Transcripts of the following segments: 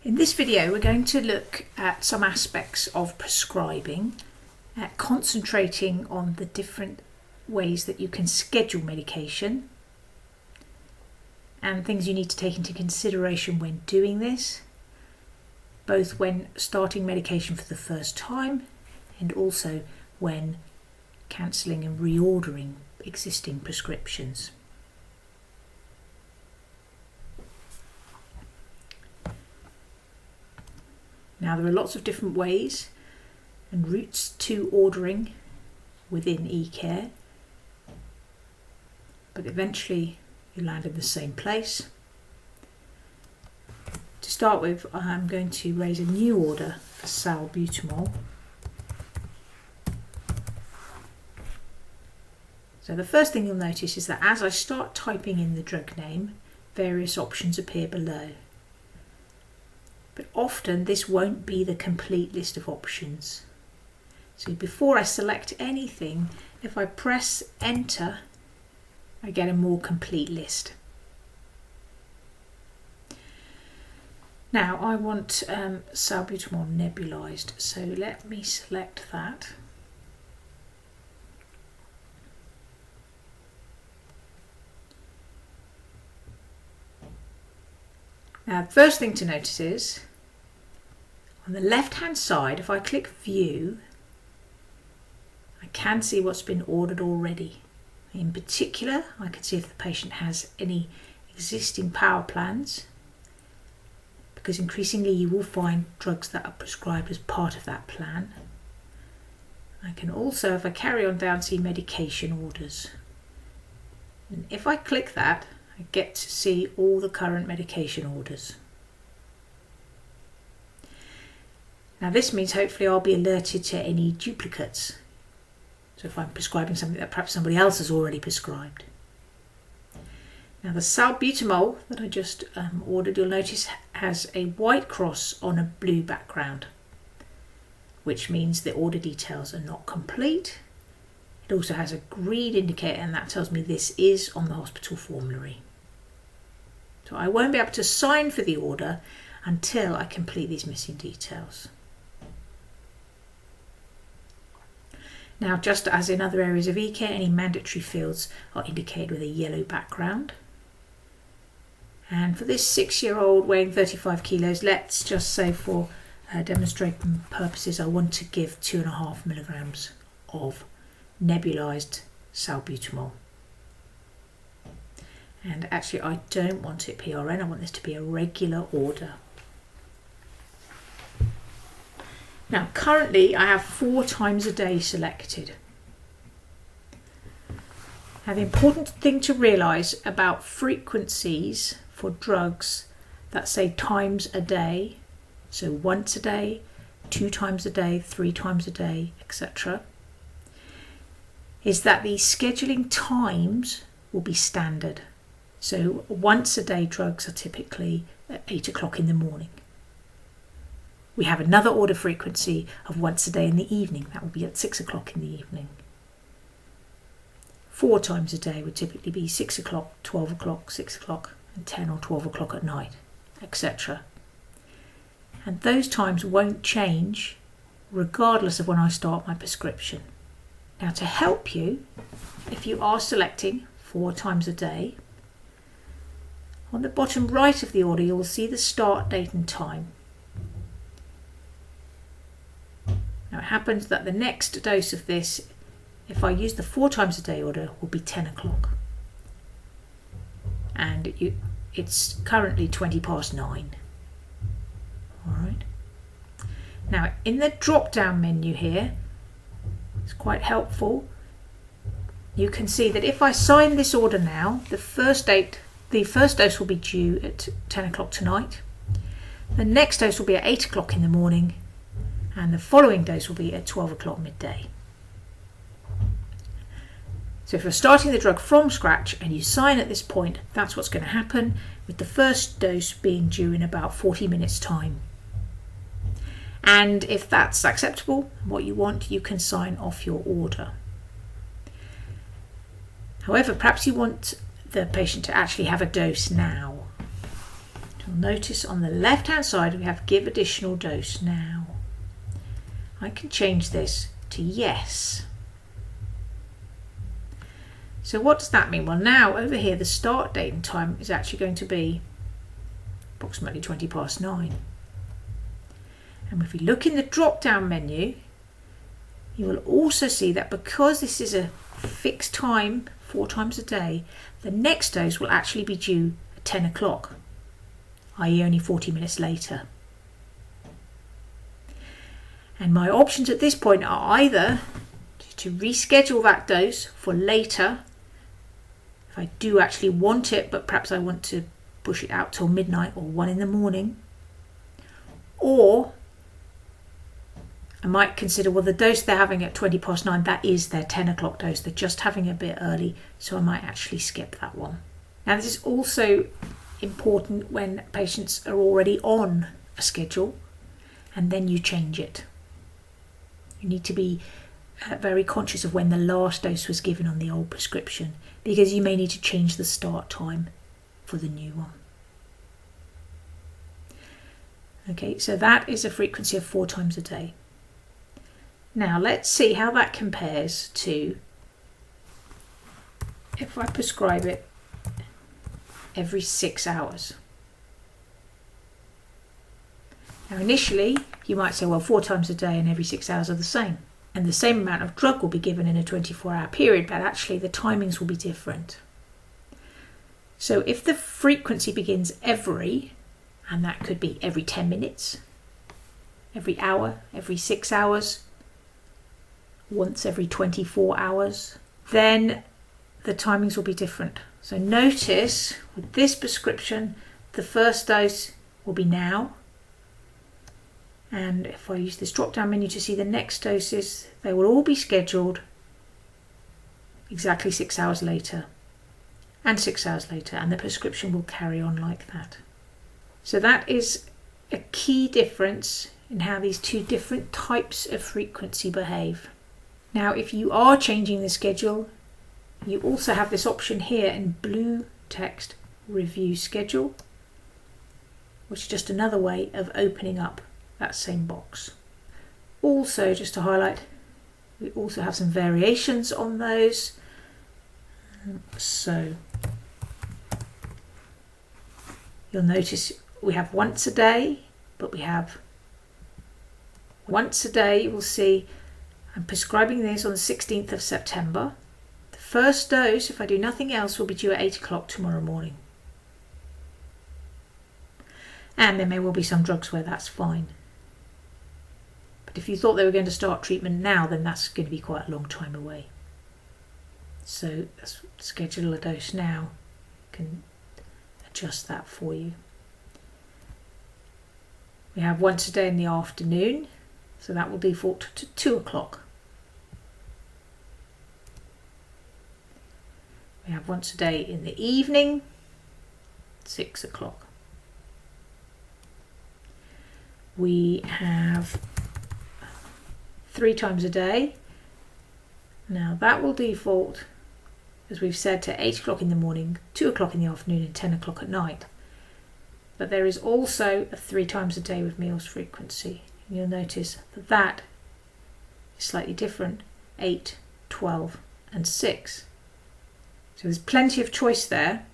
In this video we're going to look at some aspects of prescribing, concentrating on the different ways that you can schedule medication and things you need to take into consideration when doing this, both when starting medication for the first time and also when cancelling and reordering existing prescriptions. Now there are lots of different ways and routes to ordering within eCARE, but eventually you land in the same place. To start with, I'm going to raise a new order for salbutamol. So the first thing you'll notice is that as I start typing in the drug name, various options appear below. But often this won't be the complete list of options. So before I select anything, if I press enter, I get a more complete list. Now I want salbutamol nebulized, so let me select that. Now the first thing to notice is, on the left hand side, if I click view, I can see what's been ordered already. In particular, I can see if the patient has any existing power plans, because increasingly you will find drugs that are prescribed as part of that plan. I can also, if I carry on down, see medication orders. And if I click that, I get to see all the current medication orders. Now this means hopefully I'll be alerted to any duplicates. So if I'm prescribing something that perhaps somebody else has already prescribed. Now the salbutamol that I just ordered, you'll notice has a white cross on a blue background, which means the order details are not complete. It also has a green indicator, and that tells me this is on the hospital formulary. So I won't be able to sign for the order until I complete these missing details. Now, just as in other areas of eCARE, any mandatory fields are indicated with a yellow background. And for this 6-year-old weighing 35 kilos, let's just say for demonstration purposes, I want to give 2.5 milligrams of nebulized salbutamol. And actually I don't want it PRN, I want this to be a regular order. Now currently I have 4 times a day selected. Now the important thing to realise about frequencies for drugs that say times a day, so once a day, 2 times a day, 3 times a day, etc., is that the scheduling times will be standard. So once a day drugs are typically at 8 o'clock in the morning. We have another order frequency of once a day in the evening. That will be at 6 o'clock in the evening. 4 times a day would typically be 6 o'clock, 12 o'clock, 6 o'clock, and 10 or 12 o'clock at night, etc. And those times won't change regardless of when I start my prescription. Now to help you, if you are selecting 4 times a day, on the bottom right of the order you will see the start date and time. Now it happens that the next dose of this, if I use the 4 times a day order, will be 10 o'clock. And it's currently 20 past 9. Alright. Now in the drop down menu here, it's quite helpful. You can see that if I sign this order now, the first dose will be due at 10 o'clock tonight. The next dose will be at 8 o'clock in the morning, and the following dose will be at 12 o'clock midday. So if you're starting the drug from scratch and you sign at this point, that's what's going to happen, with the first dose being due in about 40 minutes time. And if that's acceptable, what you want, you can sign off your order. However, perhaps you want the patient to actually have a dose now. So You'll notice on the left hand side we have give additional dose now. I can change this to yes. So what does that mean? Well, now over here the start date and time is actually going to be approximately 9:20. And if we look in the drop down menu, you will also see that because this is a fixed time, 4 times a day, the next dose will actually be due at 10 o'clock, i.e. only 40 minutes later. And my options at this point are either to reschedule that dose for later, if I do actually want it, but perhaps I want to push it out till midnight or 1 in the morning, or I might consider, well, the dose they're having at 9:20, that is their 10 o'clock dose. They're just having a bit early, so I might actually skip that one. Now, this is also important when patients are already on a schedule and then you change it. You need to be very conscious of when the last dose was given on the old prescription, because you may need to change the start time for the new one. Okay, so that is a frequency of 4 times a day. Now let's see how that compares to if I prescribe it every 6 hours. Now initially you might say, well, 4 times a day and every 6 hours are the same, and the same amount of drug will be given in a 24-hour period, but actually the timings will be different. So if the frequency begins every, and that could be every 10 minutes, every hour, every 6 hours, once every 24 hours, then the timings will be different. So notice with this prescription, the first dose will be now. And if I use this drop down menu to see the next doses, they will all be scheduled exactly 6 hours later and 6 hours later, and the prescription will carry on like that. So that is a key difference in how these two different types of frequency behave. Now, if you are changing the schedule, you also have this option here in blue text, review schedule, which is just another way of opening up that same box. Also, just to highlight, we also have some variations on those. So you'll notice we have once a day, but we have once a day. You will see I'm prescribing this on the 16th of September. The first dose, if I do nothing else, will be due at 8 o'clock tomorrow morning. And there may well be some drugs where that's fine. But if you thought they were going to start treatment now, then that's going to be quite a long time away. So let's schedule a dose now. You can adjust that for you. We have once a day in the afternoon, so that will default to 2 o'clock. We have once a day in the evening, 6 o'clock. We have 3 times a day. Now that will default, as we've said, to 8 o'clock in the morning, 2 o'clock in the afternoon and 10 o'clock at night. But there is also a 3 times a day with meals frequency. And you'll notice that that is slightly different, 8, 12 and 6. So there's plenty of choice there.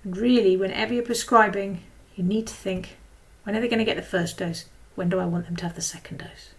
And really, whenever you're prescribing, you need to think, when are they going to get the first dose? When do I want them to have the second dose?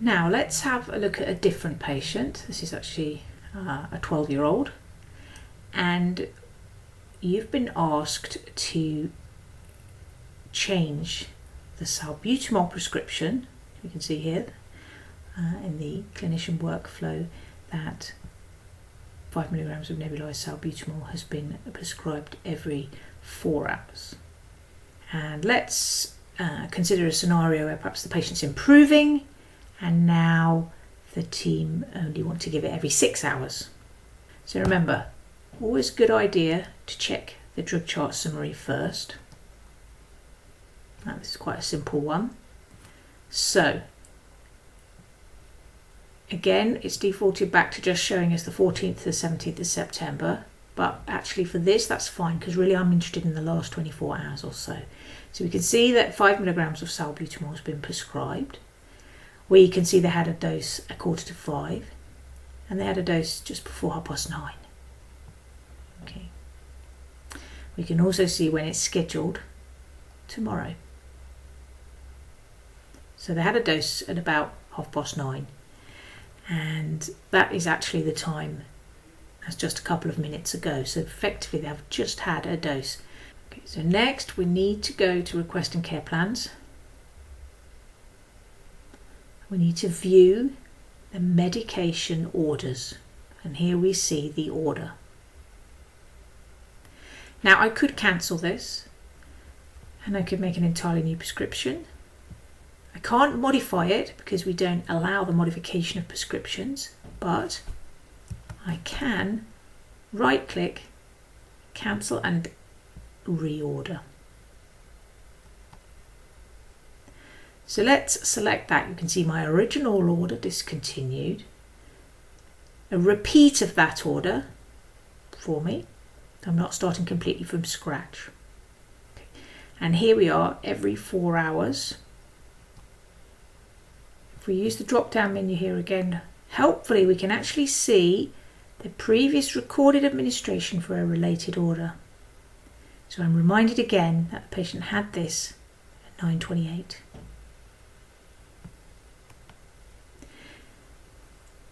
Now let's have a look at a different patient. This is actually a 12-year-old. And you've been asked to change the salbutamol prescription. You can see here in the clinician workflow that 5 milligrams of nebulized salbutamol has been prescribed every 4 hours. And let's consider a scenario where perhaps the patient's improving and now the team only want to give it every 6 hours. So remember, always a good idea to check the drug chart summary first. Now, this is quite a simple one. So again, it's defaulted back to just showing us the 14th to the 17th of September. but actually for this that's fine, because really I'm interested in the last 24 hours or so. So we can see that 5 milligrams of salbutamol has been prescribed. We can see they had a dose at 5:15, and they had a dose just before 9:30. Okay. We can also see when it's scheduled tomorrow. So they had a dose at about 9:30, and that is actually the time. That's just a couple of minutes ago. So effectively they have just had a dose. Okay, so next we need to go to requesting care plans. We need to view the medication orders, and here we see the order. Now I could cancel this and I could make an entirely new prescription. I can't modify it because we don't allow the modification of prescriptions, but I can right click, cancel and reorder. So let's select that. You can see my original order discontinued, a repeat of that order for me. I'm not starting completely from scratch. Okay. And here we are every 4 hours. If we use the drop down menu here again, helpfully we can actually see the previous recorded administration for a related order. So I'm reminded again that the patient had this at 9:28.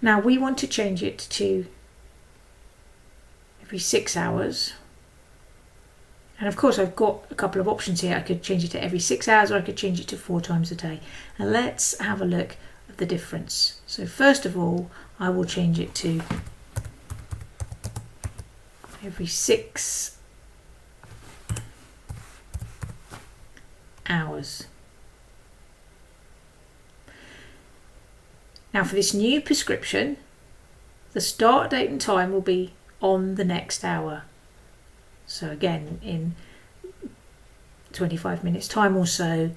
Now we want to change it to every 6 hours. And of course I've got a couple of options here. I could change it to every 6 hours, or I could change it to 4 times a day. And let's have a look at the difference. So first of all, I will change it to every 6 hours. Now for this new prescription, the start date and time will be on the next hour. So again, in 25 minutes time or so,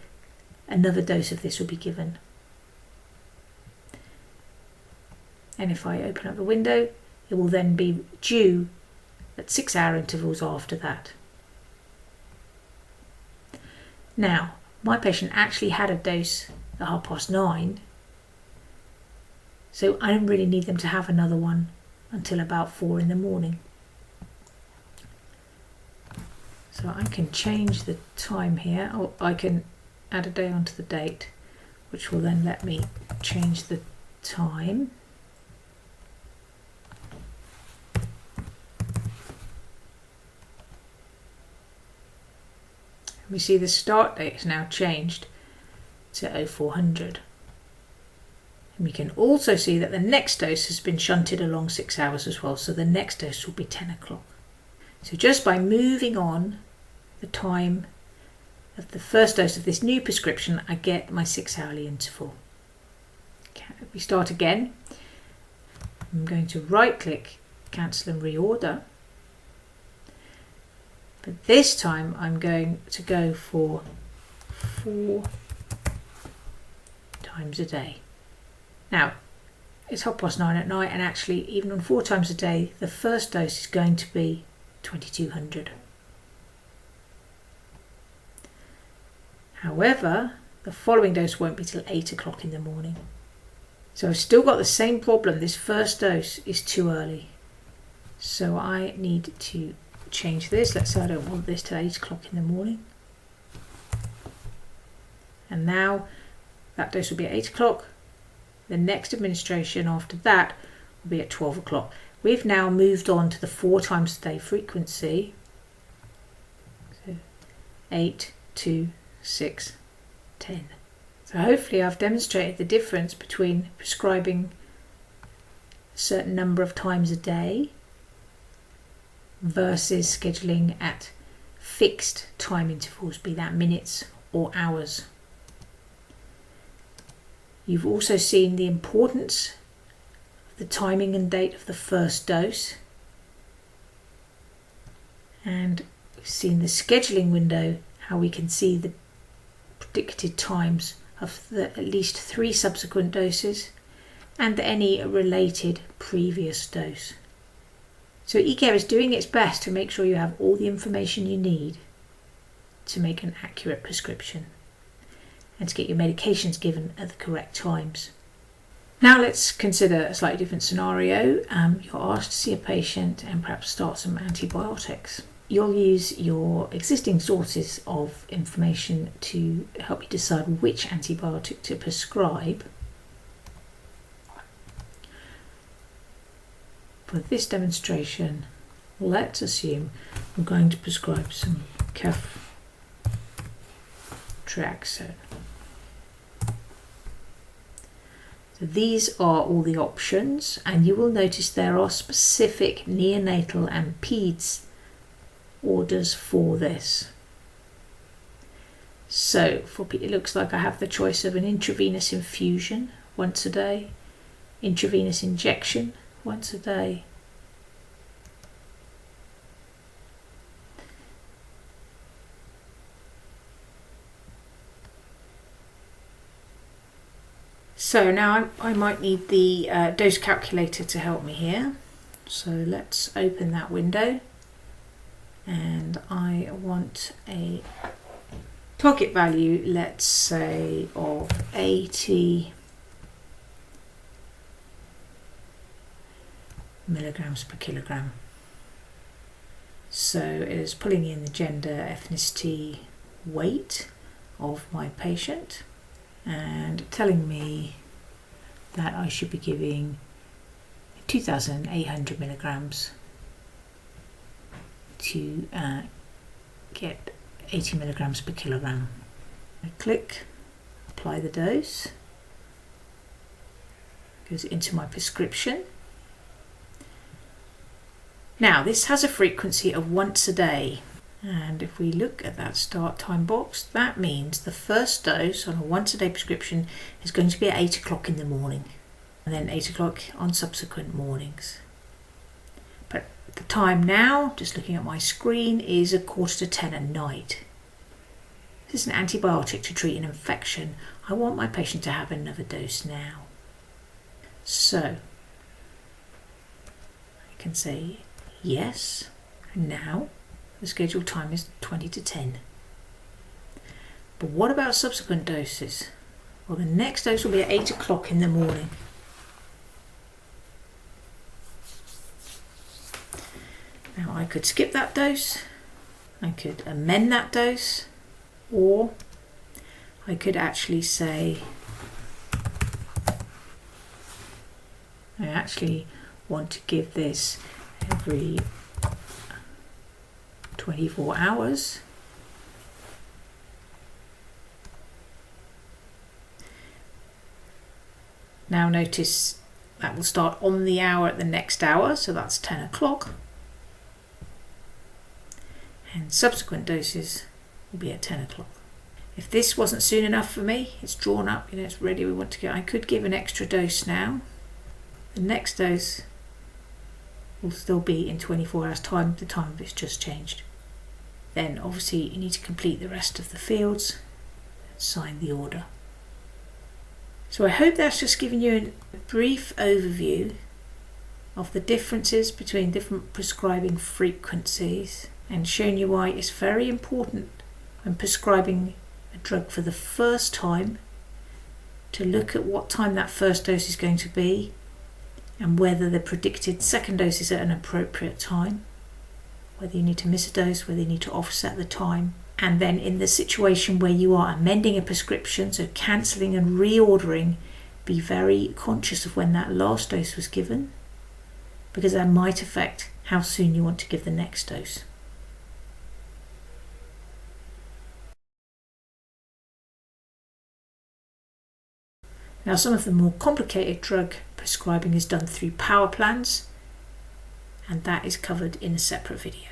another dose of this will be given. And if I open up the window, it will then be due at 6 hour intervals after that. Now, my patient actually had a dose at 9:30, so I don't really need them to have another one until about 4 in the morning. So I can change the time here, or I can add a day onto the date, which will then let me change the time. We see the start date is now changed to 0400. And we can also see that the next dose has been shunted along 6 hours as well, so the next dose will be 10 o'clock. So just by moving on the time of the first dose of this new prescription, I get my 6 hourly interval. Okay, we start again. I'm going to right click, cancel and reorder. But this time I'm going to go for 4 times a day. Now, it's 9:30 at night, and actually even on 4 times a day, the first dose is going to be 2200. However, the following dose won't be till 8 o'clock in the morning. So I've still got the same problem. This first dose is too early. So I need to change this. Let's say I don't want this till 8 o'clock in the morning. And now that dose will be at 8 o'clock. The next administration after that will be at 12 o'clock. We've now moved on to the 4 times a day frequency. So 8, 2, 6, 10. So hopefully I've demonstrated the difference between prescribing a certain number of times a day versus scheduling at fixed time intervals, be that minutes or hours. You've also seen the importance of the timing and date of the first dose, and we've seen the scheduling window, how we can see the predicted times of the at least 3 subsequent doses and any related previous dose. So eCARE is doing its best to make sure you have all the information you need to make an accurate prescription and to get your medications given at the correct times. Now let's consider a slightly different scenario. You're asked to see a patient and perhaps start some antibiotics. You'll use your existing sources of information to help you decide which antibiotic to prescribe. For this demonstration, let's assume I'm going to prescribe some ceftriaxone. So these are all the options, and you will notice there are specific neonatal and peds orders for this. So it looks like I have the choice of an intravenous infusion once a day, intravenous injection once a day, so now I might need the dose calculator to help me here. So let's open that window, and I want a target value, let's say of 80 milligrams per kilogram. So it is pulling in the gender, ethnicity, weight of my patient and telling me that I should be giving 2,800 milligrams to get 80 milligrams per kilogram. I click apply the dose, goes into my prescription. Now this has a frequency of once a day, and if we look at that start time box, that means the first dose on a once a day prescription is going to be at 8 o'clock in the morning, and then 8 o'clock on subsequent mornings. But the time now, just looking at my screen, is 9:15 at night. This is an antibiotic to treat an infection. I want my patient to have another dose now. So I can say yes, and now the scheduled time is 20 to 10. But what about subsequent doses? Well, the next dose will be at 8 o'clock in the morning. Now I could skip that dose, I could amend that dose, or I could actually say I actually want to give this every 24 hours. Now notice that will start on the hour at the next hour, so that's 10 o'clock. And subsequent doses will be at 10 o'clock. If this wasn't soon enough for me, it's drawn up, it's ready, we want to go, I could give an extra dose now. The next dose will still be in 24 hours time, the time of it's just changed. Then obviously you need to complete the rest of the fields and sign the order. So I hope that's just given you a brief overview of the differences between different prescribing frequencies and shown you why it's very important when prescribing a drug for the first time to look at what time that first dose is going to be and whether the predicted second dose is at an appropriate time, whether you need to miss a dose, whether you need to offset the time. And then in the situation where you are amending a prescription, so cancelling and reordering, be very conscious of when that last dose was given, because that might affect how soon you want to give the next dose. Now, some of the more complicated drug prescribing is done through power plans, and that is covered in a separate video.